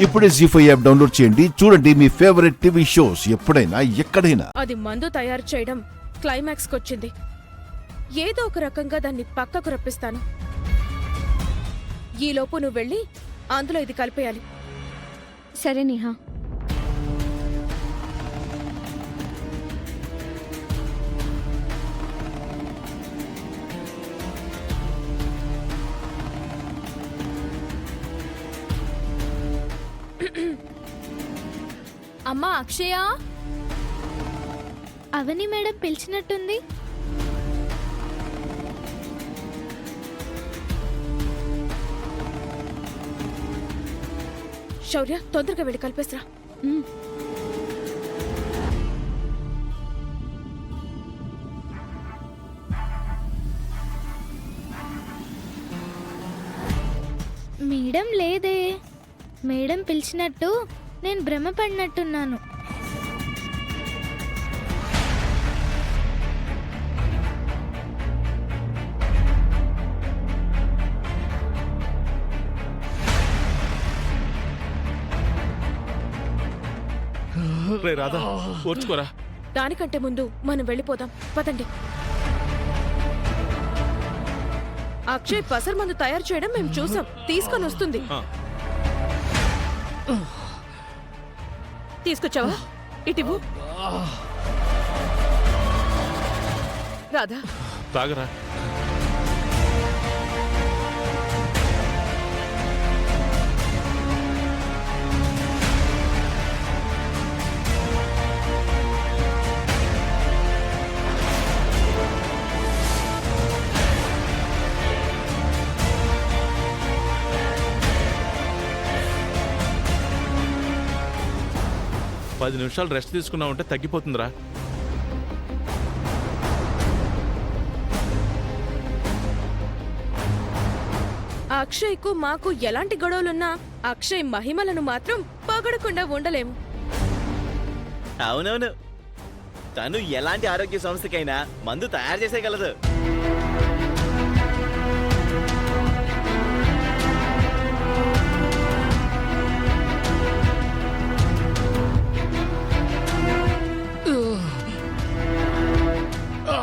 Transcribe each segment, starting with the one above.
ఇప్పుడే జీ5 app download చేయండి. చూడండి మీ ఫేవరెట్ టీవీ షోస్ ఎప్పుడైనా ఎక్కడైనా. అది మందు తయారు చేయడం క్లైమాక్స్ కొచ్చింది. ఏదో ఒక రకంగా దాన్ని పక్కకు రప్పిస్తాను. ఈలోపు నువ్వు వెళ్ళి అందులో ఇది కలిపేయాలి. సరే నేహా. అమ్మా అక్షయ, అవని మేడం పిలిచినట్టుంది. శౌర్య, తొందరగా వెళ్ళి కలిపేసిరా. మేడం లేదే. మేడం పిలిచినట్టు నేను భ్రమపడినట్టున్నాను. రే రాధా, ఓర్చుకోరా. దానికంటే ముందు మనం వెళ్ళిపోదాం, పదండి. అక్షయ్ పసర్ మందు తయారు చేయడం మేము చూసాం, తీసుకొని వస్తుంది. తీసుకొచ్చావా? ఇటివ్వు. రాధా, తాగరా. పది నిమిషాలు రెస్ట్ తీసుకున్నావుంటే తగ్గిపోతుందిరా. అక్షయ్కు మాకు ఎలాంటి గొడవలున్నా అక్షయ్ మహిమలను మాత్రం పొగడకుండా ఉండలేము. అవునవును, తను ఎలాంటి ఆరోగ్య సంస్థకైనా మందు తయారు చేసేయగలదు.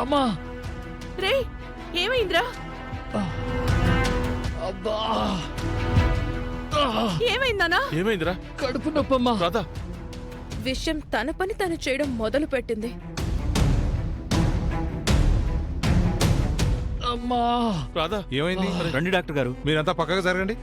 అమ్మా, రే, ఏమైందిరా? అబ్బా, ఏమైందనా? ఏమైందిరా? కడుపు నొప్పమ్మా. రాధా, విషయం తన పని తను చేయడం మొదలు పెట్టింది. అమ్మా, రాధా ఏమైంది? రండి డాక్టర్ గారు, మీరంతా పక్కగా జరగండి.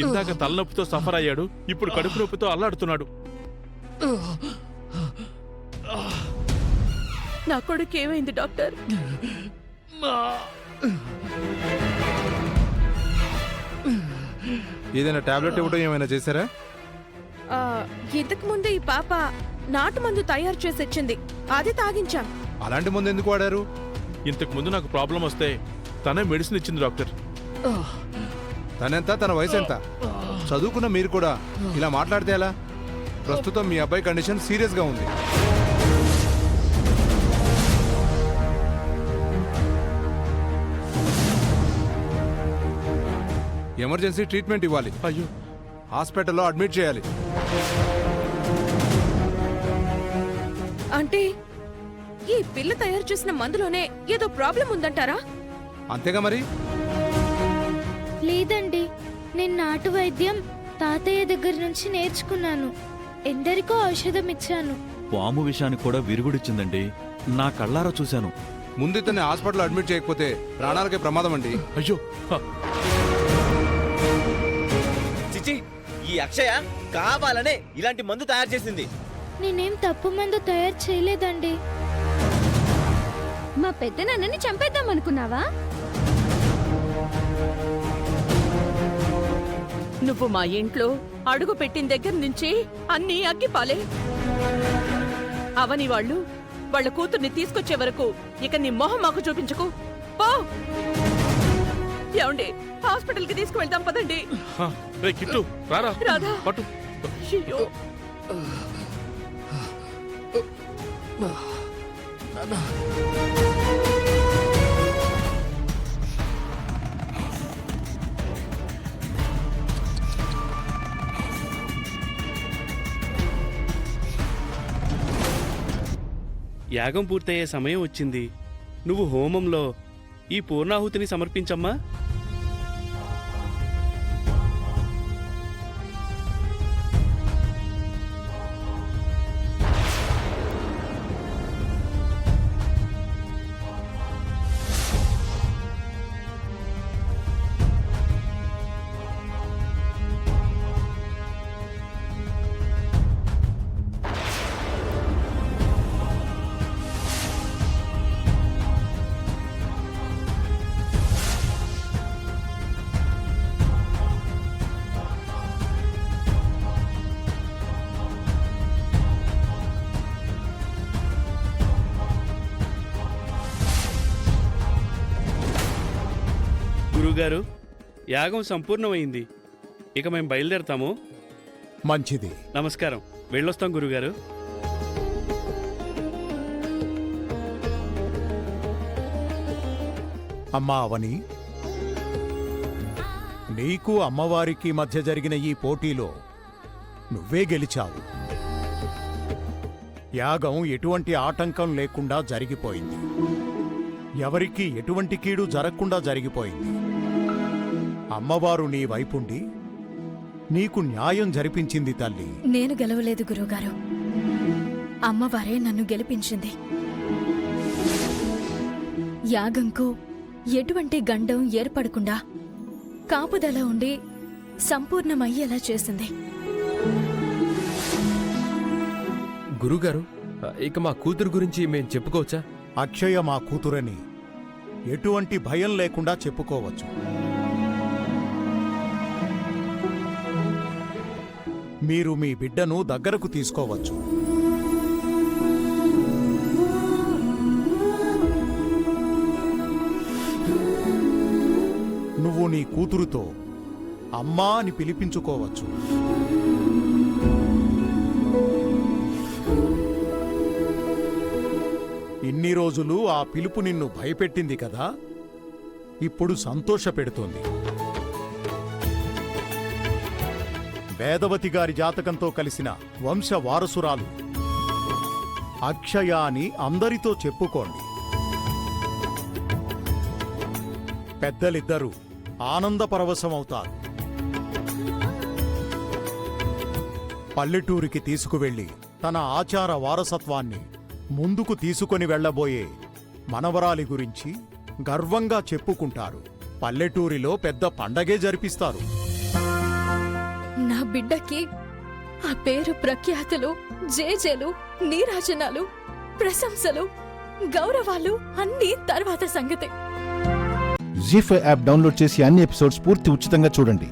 ఇందాక తలనొప్పితో సఫర్ అయ్యాడు, ఇప్పుడు కడుపు నొప్పితో అల్లాడుతున్నాడు. నా కొడుకు ఏమైంది డాక్టర్? ఏదైనా టాబ్లెట్ ఇవ్వడం ఏమైనా చేశారా? ఇంతకు ముందే ఈ పాప నాటు మందు తయారు చేసి ఇచ్చింది, అది తాగించాం. అలాంటి ముందు ఎందుకు వాడారు? ఇంతకు ముందు నాకు ప్రాబ్లం వస్తే తనే మెడిసిన్ ఇచ్చింది డాక్టర్. తనెంత, తన వయసు ఎంత? చదువుకున్న మీరు కూడా ఇలా మాట్లాడితే ఎలా? ప్రస్తుతం మీ అబ్బాయి కండిషన్ సీరియస్ గా ఉంది. ఎమర్జెన్సీ ట్రీట్మెంట్ ఇవ్వాలి. అయ్యో, హాస్పిటల్లో అడ్మిట్ చేయాలి. అంటే ఈ పిల్ల తయారు చేసిన మందులోనే ఏదో ప్రాబ్లం ఉందంటారా? అంతేగా మరి. లేదండి, నేను నాటు వైద్యం తాతయ్య దగ్గర నుంచి నేర్చుకున్నాను. ఎందరికో ఔషధం ఇచ్చాను. పాము విషయానికి కూడా విరుగుడిచ్చిందండి, నా కళ్ళారా చూశాను. ముందు ఇతన్ని హాస్పిటల్లో అడ్మిట్ చేయకపోతే ప్రాణాలకే ప్రమాదం అండి. అయ్యో. చిచి, ఈ అక్షయ కావాలనే ఇలాంటి మందు తయారు చేసింది. నేనేం తప్పు మందు తయారు చేయలేదండి. మా పెద్దనాన్నని చంపేద్దాం అనుకున్నావా? నువ్వు మా ఇంట్లో అడుగు పెట్టిన దగ్గర నుంచి అన్నీ అగ్గిపాలే. అవని వాళ్ళ కూతుర్ని తీసుకొచ్చే వరకు ఇక నీ మొహం మాకు చూపించకు. పో. ఏమండి, హాస్పిటల్ కి తీసుకువెళ్దాం పదండి. రే కిట్టు, రారా. రాధా. పట్టు. అయ్యో, యాగం పూర్తయ్యే సమయం వచ్చింది. నువ్వు హోమంలో ఈ పూర్ణాహుతిని సమర్పించమ్మా. గురువుగారు, యాగం సంపూర్ణమైంది. ఇక మేము బయలుదేరతాము. మంచిది. నమస్కారం. వెళ్ళొస్తాం గురుగారు. అమ్మా అవని, నీకు అమ్మవారికి మధ్య జరిగిన ఈ పోటీలో నువ్వే గెలిచావు. యాగం ఎటువంటి ఆటంకం లేకుండా జరిగిపోయింది. ఎవరికీ ఎటువంటి కీడు జరగకుండా జరిగిపోయింది. అమ్మవారు నీ వైపుండి నీకు న్యాయం జరిపించింది తల్లి. నేను గెలవలేదు గురువుగారు, అమ్మవారే నన్ను గెలిపించింది. యాగంకు ఎటువంటి గండం ఏర్పడకుండా కాపుదల ఉండి సంపూర్ణమయ్యేలా చేసింది. గురుగారు, ఇక మా కూతురు గురించి మేం చెప్పుకోవచ్చా? అక్షయ మా కూతురని ఎటువంటి భయం లేకుండా చెప్పుకోవచ్చు. మీరు మీ బిడ్డను దగ్గరకు తీసుకోవచ్చు. నువ్వు నీ కూతురుతో అమ్మా అని పిలిపించుకోవచ్చు. ఇన్ని రోజులు ఆ పిలుపు నిన్ను భయపెట్టింది కదా, ఇప్పుడు సంతోషపెడుతోంది. వేదవతి గారి జాతకంతో కలిసిన వంశ వారసురాలు అక్షయ అని అందరితో చెప్పుకోండి. పెద్దలిద్దరూ ఆనందపరవశమవుతారు. పల్లెటూరికి తీసుకువెళ్లి తన ఆచార వారసత్వాన్ని ముందుకు తీసుకొని వెళ్లబోయే మనవరాలి గురించి గర్వంగా చెప్పుకుంటారు. పల్లెటూరిలో పెద్ద పండగే జరిపిస్తారు. నా బిడ్డకి ఆ పేరు ప్రఖ్యాతులు, జేజేలు, నీరాజనాలు, ప్రశంసలు, గౌరవాలు అన్నీ తర్వాత సంగతి. జీ5 యాప్ డౌన్లోడ్ చేసి అన్ని ఎపిసోడ్స్ పూర్తి ఉచితంగా చూడండి.